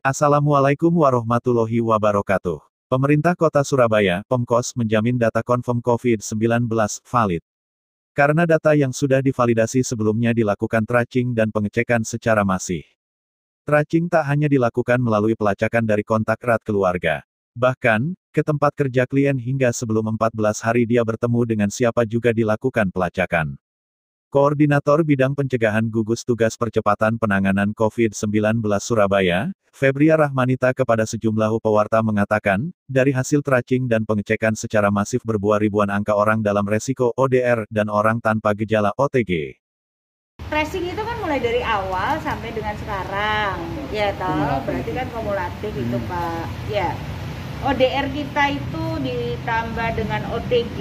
Assalamualaikum warahmatullahi wabarakatuh. Pemerintah Kota Surabaya, Pemkos, menjamin data confirm COVID-19 valid. Karena data yang sudah divalidasi sebelumnya dilakukan tracing dan pengecekan secara masif. Tracing tak hanya dilakukan melalui pelacakan dari kontak erat keluarga. Bahkan, ke tempat kerja klien hingga sebelum 14 hari dia bertemu dengan siapa juga dilakukan pelacakan. Koordinator Bidang Pencegahan Gugus Tugas Percepatan Penanganan COVID-19 Surabaya, Febria Rahmanita kepada sejumlah pewarta mengatakan, dari hasil tracing dan pengecekan secara masif berbuah ribuan angka orang dalam resiko ODR dan orang tanpa gejala OTG. Tracing itu kan mulai dari awal sampai dengan sekarang, ya toh, berarti kan kumulatif itu Pak. Ya, ODR kita itu ditambah dengan OTG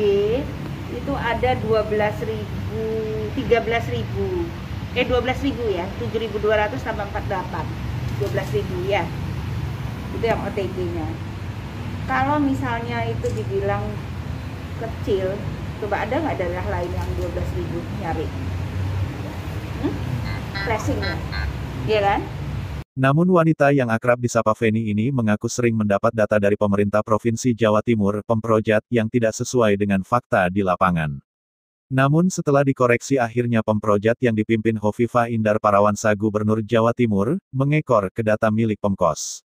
itu ada 12.000 ya, 7.200 tambah 48, 12.000 ya, itu yang OTG-nya. Kalau misalnya itu dibilang kecil, coba ada nggak daerah lain yang 12.000 nyari? Tracing-nya, ya kan? Namun wanita yang akrab disapa Feni ini mengaku sering mendapat data dari pemerintah Provinsi Jawa Timur, Pemprojat, yang tidak sesuai dengan fakta di lapangan. Namun setelah dikoreksi akhirnya Pemprojat yang dipimpin Hovifah Indar Parawansa Gubernur Jawa Timur, mengekor ke data milik Pemkos.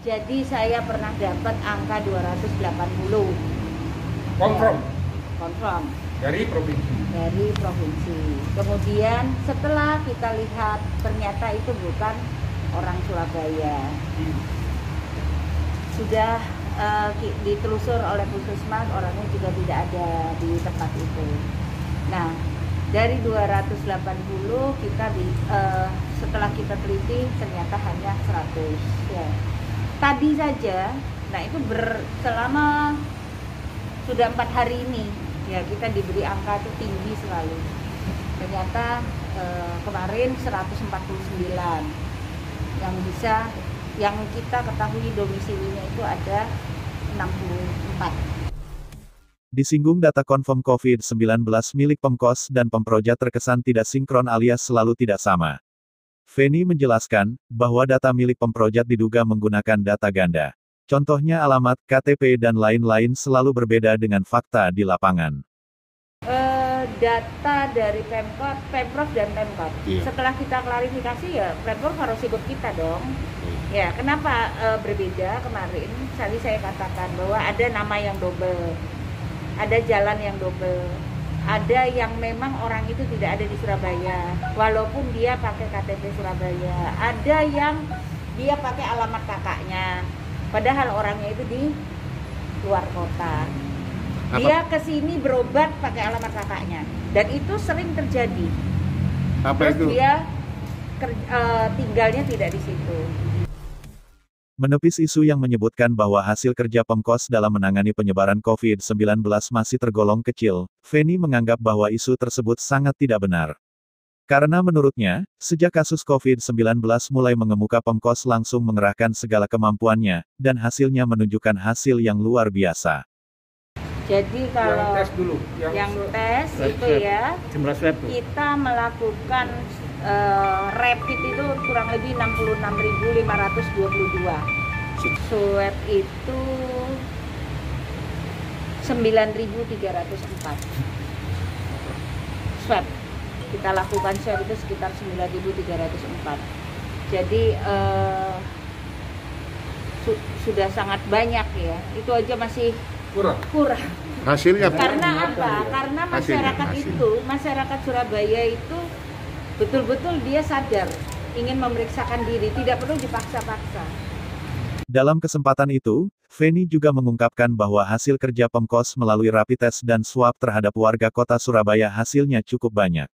Jadi saya pernah dapat angka 280. Confirm. Confirm. Dari provinsi. Dari provinsi. Kemudian setelah kita lihat ternyata itu bukan orang Surabaya. Sudah ditelusur oleh Puskesmas, orangnya juga tidak ada di tempat itu. Nah, dari 280 kita setelah kita teliti ternyata hanya 100 ya. Tadi saja, nah itu selama sudah 4 hari ini ya kita diberi angka itu tinggi selalu. Ternyata kemarin 149 yang kita ketahui domisilinya itu ada 64. Disinggung data confirm COVID-19 milik Pemkos dan Pemprojat terkesan tidak sinkron alias selalu tidak sama. Feni menjelaskan, bahwa data milik Pemprojat diduga menggunakan data ganda. Contohnya alamat, KTP dan lain-lain selalu berbeda dengan fakta di lapangan. Data dari Pemprov dan Pemkot. Iya. Setelah kita klarifikasi ya Pemprov harus ikut kita dong. Ya, kenapa berbeda kemarin? Tadi saya katakan bahwa ada nama yang double, ada jalan yang double, ada yang memang orang itu tidak ada di Surabaya, walaupun dia pakai KTP Surabaya, ada yang dia pakai alamat kakaknya, padahal orangnya itu di luar kota. Dia kesini berobat pakai alamat kakaknya, dan itu sering terjadi. Terus itu? Dia tinggalnya tidak di situ. Menepis isu yang menyebutkan bahwa hasil kerja Pemkos dalam menangani penyebaran COVID-19 masih tergolong kecil, Feni menganggap bahwa isu tersebut sangat tidak benar. Karena menurutnya, sejak kasus COVID-19 mulai mengemuka Pemkos langsung mengerahkan segala kemampuannya, dan hasilnya menunjukkan hasil yang luar biasa. Jadi kalau yang tes dulu, yang tes itu ya, kita melakukan rapid itu kurang lebih 66.522. Swab itu 9.304. Swab. Kita lakukan swab itu sekitar 9.304. Jadi sudah sangat banyak ya. Itu aja masih kurang. Hasilnya karena apa? Karena masyarakat Surabaya itu betul-betul dia sadar ingin memeriksakan diri, tidak perlu dipaksa-paksa. Dalam kesempatan itu, Feni juga mengungkapkan bahwa hasil kerja Pemkos melalui rapid test dan swab terhadap warga kota Surabaya hasilnya cukup banyak.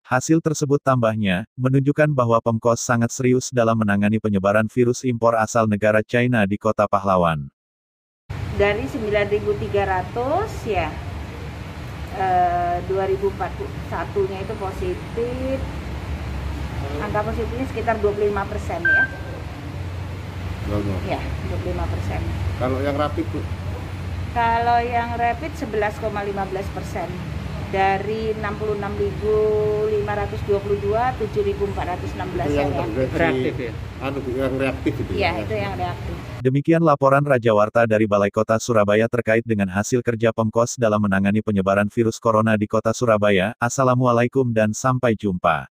Hasil tersebut tambahnya, menunjukkan bahwa Pemkos sangat serius dalam menangani penyebaran virus impor asal negara China di kota Pahlawan. Dari 9.300 ya, 2041-nya itu positif, angka positifnya sekitar 25% ya. Ya, 25%. Kalau yang rapid Bu? Kalau yang rapid 11,15%. Dari 66.522, 7.416 yang Reaktif ya? Yang reaktif itu Iya, itu yang reaktif. Demikian laporan Raja Warta dari Balai Kota Surabaya terkait dengan hasil kerja Pemkos dalam menangani penyebaran virus corona di Kota Surabaya. Assalamualaikum dan sampai jumpa.